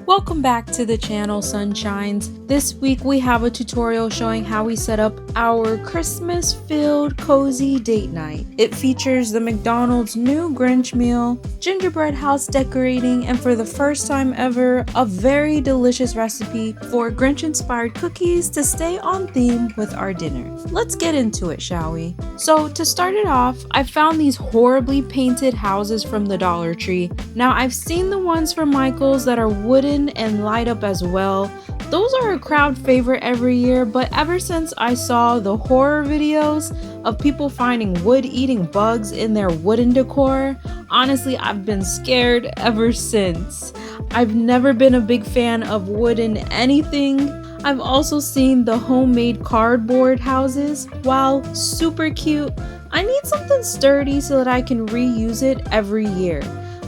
Welcome back to the channel, Sunshines. This week we have a tutorial showing how we set up our Christmas-filled cozy date night. It features the McDonald's new Grinch Meal, gingerbread house decorating, and for the first time ever, a very delicious recipe for Grinch-inspired cookies to stay on theme with our dinner. Let's get into it, shall we? So to start it off, I found these horribly painted houses from the Dollar Tree. Now I've seen the ones from Michael's that are wooden and light up as well. Those are a crowd favorite every year, but ever since I saw the horror videos of people finding wood-eating bugs in their wooden decor, honestly, I've been scared ever since. I've never been a big fan of wooden anything. I've also seen the homemade cardboard houses. While super cute, I need something sturdy so that I can reuse it every year.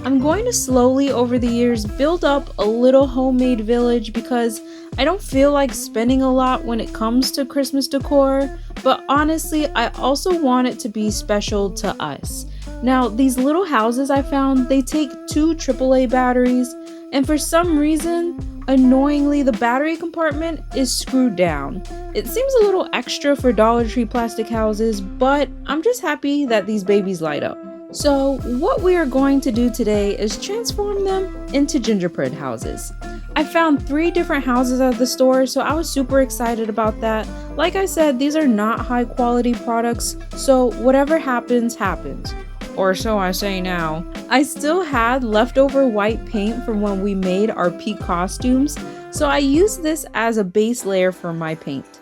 I'm going to slowly over the years build up a little homemade village because I don't feel like spending a lot when it comes to Christmas decor, but honestly, I also want it to be special to us. Now, these little houses I found, they take 2 AAA batteries, and for some reason, annoyingly, the battery compartment is screwed down. It seems a little extra for Dollar Tree plastic houses, but I'm just happy that these babies light up. So what we are going to do today is transform them into gingerbread houses. I found 3 different houses at the store, so I was super excited about that. Like I said, these are not high quality products, so whatever happens, happens. Or so I say now. I still had leftover white paint from when we made our peak costumes, so I used this as a base layer for my paint.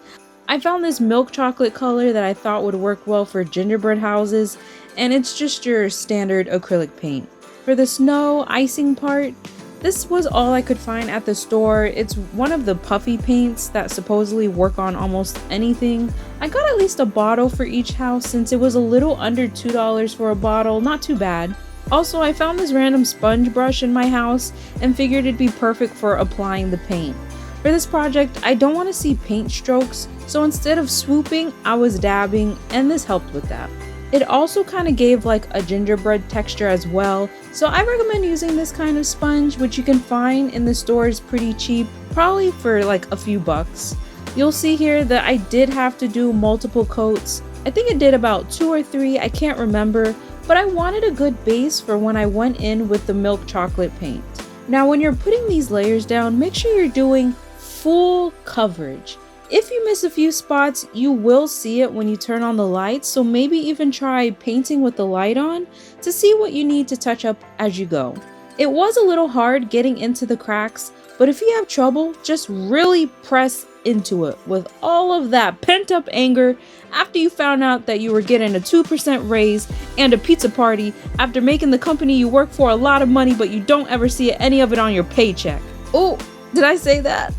I found this milk chocolate color that I thought would work well for gingerbread houses, and it's just your standard acrylic paint. For the snow icing part, this was all I could find at the store. It's one of the puffy paints that supposedly work on almost anything. I got at least a bottle for each house since it was a little under $2 for a bottle, not too bad. Also, I found this random sponge brush in my house and figured it'd be perfect for applying the paint. For this project, I don't want to see paint strokes, so instead of swooping, I was dabbing, and this helped with that. It also kind of gave like a gingerbread texture as well, so I recommend using this kind of sponge, which you can find in the stores pretty cheap, probably for like a few bucks. You'll see here that I did have to do multiple coats. I think it did about 2 or 3, I can't remember, but I wanted a good base for when I went in with the milk chocolate paint. Now when you're putting these layers down, make sure you're doing full coverage. If you miss a few spots, you will see it when you turn on the lights, so maybe even try painting with the light on to see what you need to touch up as you go. It was a little hard getting into the cracks, but if you have trouble, just really press into it with all of that pent-up anger after you found out that you were getting a 2% raise and a pizza party after making the company you work for a lot of money, but you don't ever see any of it on your paycheck. Oh, did I say that?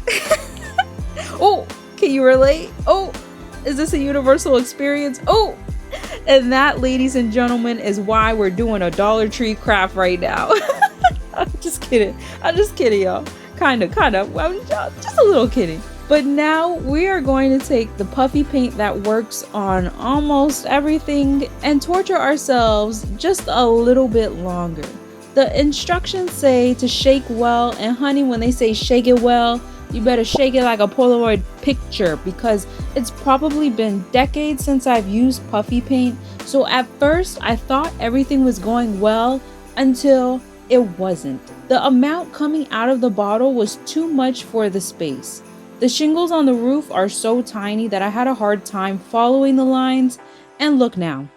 Oh, can you relate? Oh, is this a universal experience? Oh, and that, ladies and gentlemen, is why we're doing a Dollar Tree craft right now. I'm just kidding, y'all. Kinda, I'm just a little kidding. But now we are going to take the puffy paint that works on almost everything and torture ourselves just a little bit longer. The instructions say to shake well, and honey, when they say shake it well, you better shake it like a Polaroid picture because it's probably been decades since I've used puffy paint. So at first I thought everything was going well until it wasn't. The amount coming out of the bottle was too much for the space. The shingles on the roof are so tiny that I had a hard time following the lines, and look now.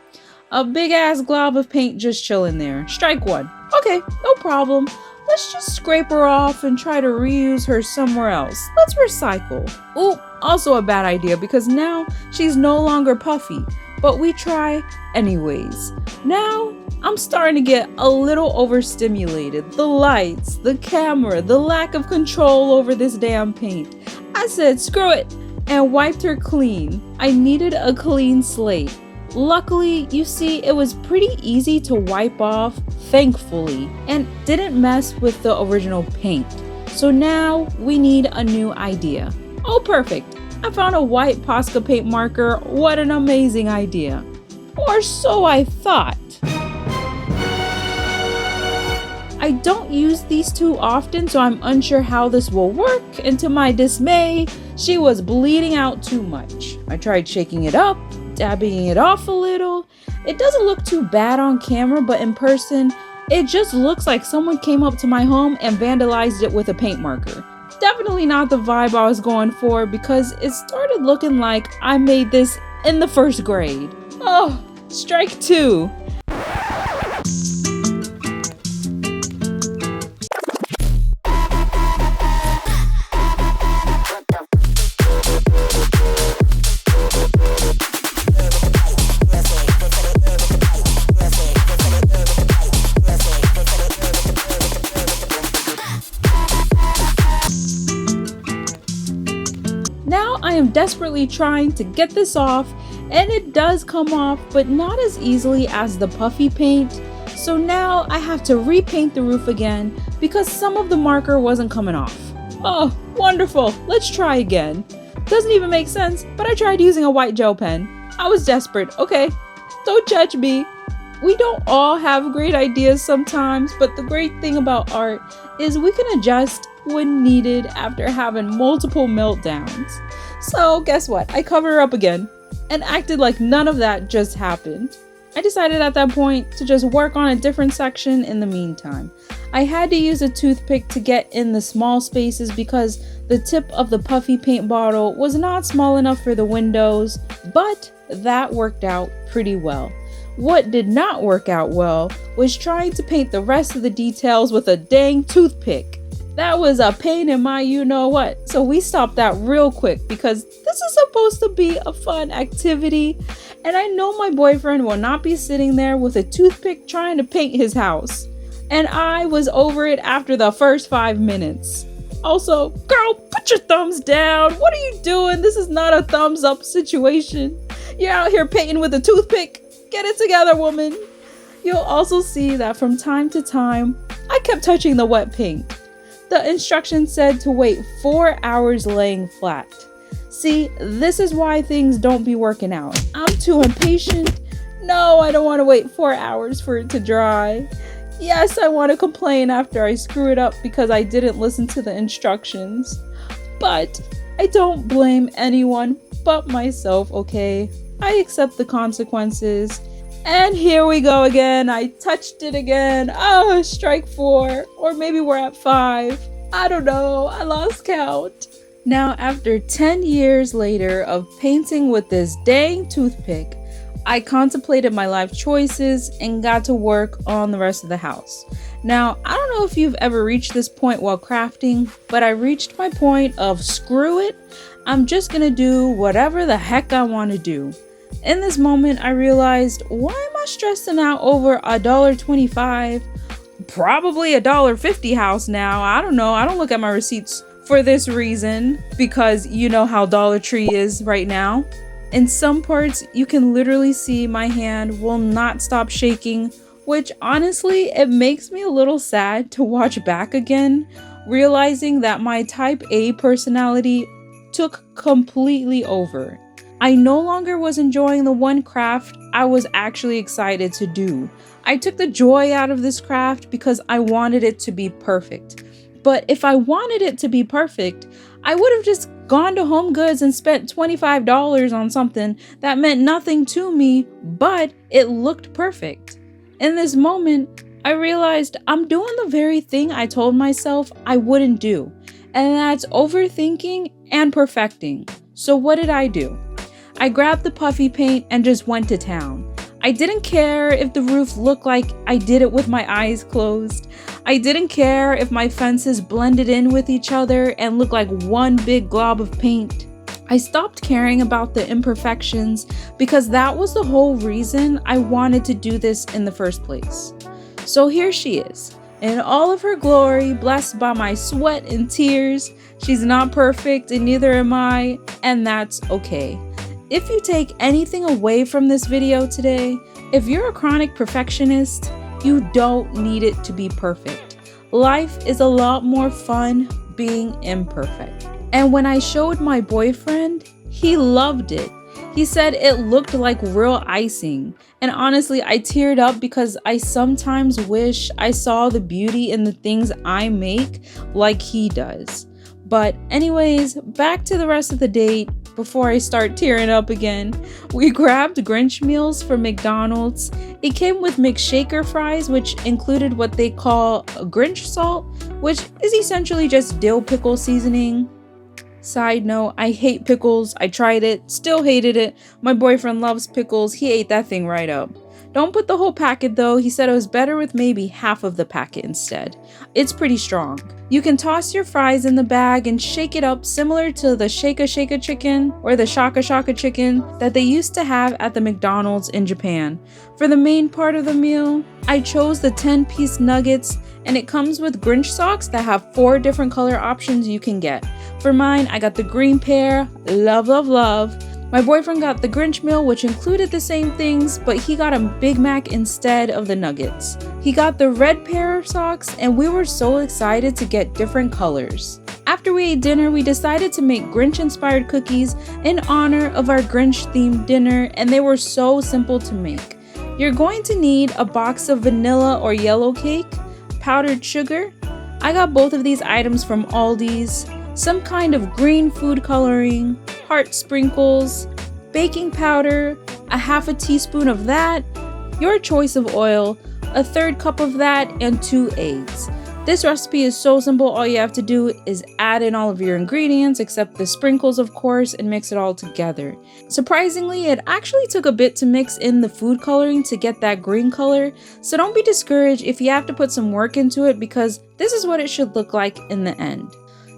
A big ass glob of paint just chilling there. Strike one. Okay, no problem. Let's just scrape her off and try to reuse her somewhere else. Let's recycle. Ooh, also a bad idea because now she's no longer puffy, but we try anyways. Now I'm starting to get a little overstimulated. The lights, the camera, the lack of control over this damn paint. I said screw it and wiped her clean. I needed a clean slate. Luckily, you see, it was pretty easy to wipe off, thankfully, and didn't mess with the original paint. So now we need a new idea. Oh, perfect. I found a white Posca paint marker. What an amazing idea. Or so I thought. I don't use these too often, so I'm unsure how this will work, and to my dismay, she was bleeding out too much. I tried shaking it up, dabbing it off a little. It doesn't look too bad on camera, but in person, it just looks like someone came up to my home and vandalized it with a paint marker. Definitely not the vibe I was going for, because it started looking like I made this in the first grade. Oh, strike two. Now I am desperately trying to get this off, and it does come off, but not as easily as the puffy paint. So now I have to repaint the roof again because some of the marker wasn't coming off. Oh, wonderful. Let's try again. Doesn't even make sense, but I tried using a white gel pen. I was desperate, okay? Don't judge me. We don't all have great ideas sometimes, but the great thing about art is we can adjust when needed after having multiple meltdowns. So guess what? I covered her up again and acted like none of that just happened. I decided at that point to just work on a different section in the meantime. I had to use a toothpick to get in the small spaces because the tip of the puffy paint bottle was not small enough for the windows, but that worked out pretty well. What did not work out well was trying to paint the rest of the details with a dang toothpick. That was a pain in my you-know-what, so we stopped that real quick because this is supposed to be a fun activity, and I know my boyfriend will not be sitting there with a toothpick trying to paint his house. And I was over it after the first 5 minutes. Also, girl, put your thumbs down. What are you doing? This is not a thumbs up situation. You're out here painting with a toothpick. Get it together, woman. You'll also see that from time to time, I kept touching the wet paint. The instructions said to wait 4 hours laying flat. See, this is why things don't be working out. I'm too impatient. No, I don't want to wait 4 hours for it to dry. Yes, I want to complain after I screw it up because I didn't listen to the instructions. But I don't blame anyone but myself, okay? I accept the consequences. And here we go again. I touched it again. Oh, strike 4. Or maybe we're at 5. I don't know. I lost count. Now, after 10 years later of painting with this dang toothpick, I contemplated my life choices and got to work on the rest of the house. Now, I don't know if you've ever reached this point while crafting, but I reached my point of screw it. I'm just gonna do whatever the heck I want to do. In this moment, I realized, why am I stressing out over $1.25? Probably $1.50 house now. I don't know. I don't look at my receipts for this reason, because you know how Dollar Tree is right now. In some parts, you can literally see my hand will not stop shaking, which honestly, it makes me a little sad to watch back again, realizing that my type A personality took completely over. I no longer was enjoying the one craft I was actually excited to do. I took the joy out of this craft because I wanted it to be perfect. But if I wanted it to be perfect, I would have just gone to Home Goods and spent $25 on something that meant nothing to me, but it looked perfect. In this moment, I realized I'm doing the very thing I told myself I wouldn't do, and that's overthinking and perfecting. So what did I do? I grabbed the puffy paint and just went to town. I didn't care if the roof looked like I did it with my eyes closed. I didn't care if my fences blended in with each other and looked like one big glob of paint. I stopped caring about the imperfections because that was the whole reason I wanted to do this in the first place. So here she is, in all of her glory, blessed by my sweat and tears. She's not perfect and neither am I, and that's okay. If you take anything away from this video today, if you're a chronic perfectionist, you don't need it to be perfect. Life is a lot more fun being imperfect. And when I showed my boyfriend, he loved it. He said it looked like real icing. And honestly, I teared up because I sometimes wish I saw the beauty in the things I make like he does. But anyways, back to the rest of the date. Before I start tearing up again, we grabbed Grinch Meals from McDonald's. It came with McShaker fries, which included what they call a Grinch salt, which is essentially just dill pickle seasoning. Side note, I hate pickles. I tried it, still hated it. My boyfriend loves pickles. He ate that thing right up. Don't put the whole packet though. He said it was better with maybe half of the packet instead. It's pretty strong. You can toss your fries in the bag and shake it up similar to the Shaka Shaka chicken or the Shaka Shaka chicken that they used to have at the McDonald's in Japan. For the main part of the meal, I chose the 10-piece nuggets, and it comes with Grinch socks that have 4 different color options you can get. For mine, I got the green pair, love, love, love. My boyfriend got the Grinch Meal, which included the same things, but he got a Big Mac instead of the nuggets. He got the red pair of socks, and we were so excited to get different colors. After we ate dinner, we decided to make Grinch-inspired cookies in honor of our Grinch-themed dinner, and they were so simple to make. You're going to need a box of vanilla or yellow cake, powdered sugar. I got both of these items from Aldis. Some kind of green food coloring, heart sprinkles, baking powder, a half a teaspoon of that, your choice of oil, a 1/3 cup of that, and 2 eggs. This recipe is so simple. All you have to do is add in all of your ingredients except the sprinkles, of course, and mix it all together. Surprisingly, it actually took a bit to mix in the food coloring to get that green color, so don't be discouraged if you have to put some work into it, because this is what it should look like in the end.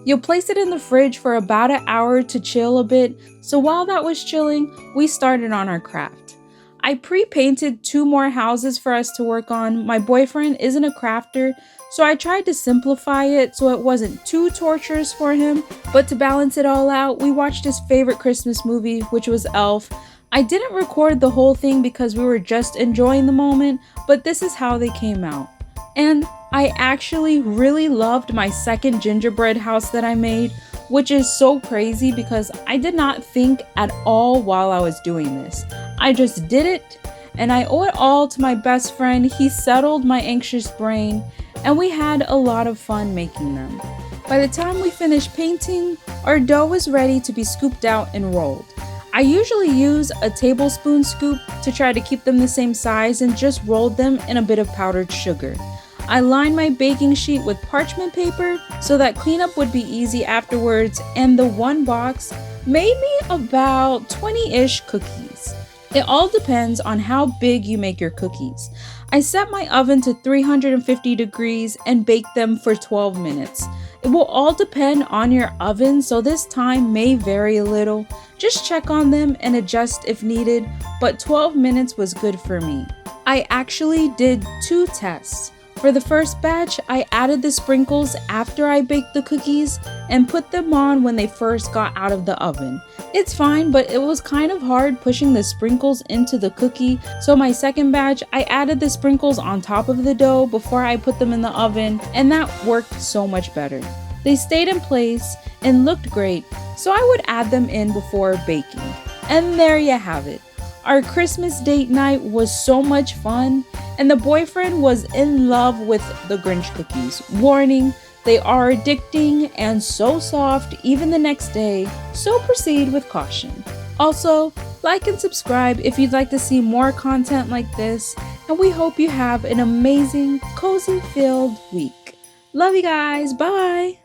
You'll place it in the fridge for about an hour to chill a bit, so while that was chilling, we started on our craft. I pre-painted 2 more houses for us to work on. My boyfriend isn't a crafter, so I tried to simplify it so it wasn't too torturous for him, but to balance it all out, we watched his favorite Christmas movie, which was Elf. I didn't record the whole thing because we were just enjoying the moment, but this is how they came out. And I actually really loved my second gingerbread house that I made, which is so crazy because I did not think at all while I was doing this. I just did it, and I owe it all to my best friend. He settled my anxious brain, and we had a lot of fun making them. By the time we finished painting, our dough was ready to be scooped out and rolled. I usually use a tablespoon scoop to try to keep them the same size and just rolled them in a bit of powdered sugar. I lined my baking sheet with parchment paper so that cleanup would be easy afterwards, and the one box made me about 20-ish cookies. It all depends on how big you make your cookies. I set my oven to 350 degrees and baked them for 12 minutes. It will all depend on your oven, so this time may vary a little. Just check on them and adjust if needed, but 12 minutes was good for me. I actually did 2 tests. For the first batch, I added the sprinkles after I baked the cookies and put them on when they first got out of the oven. It's fine, but it was kind of hard pushing the sprinkles into the cookie, so my second batch, I added the sprinkles on top of the dough before I put them in the oven, and that worked so much better. They stayed in place and looked great, so I would add them in before baking. And there you have it. Our Christmas date night was so much fun, and the boyfriend was in love with the Grinch cookies. Warning, they are addicting and so soft even the next day, so proceed with caution. Also, like and subscribe if you'd like to see more content like this, and we hope you have an amazing, cozy-filled week. Love you guys, bye!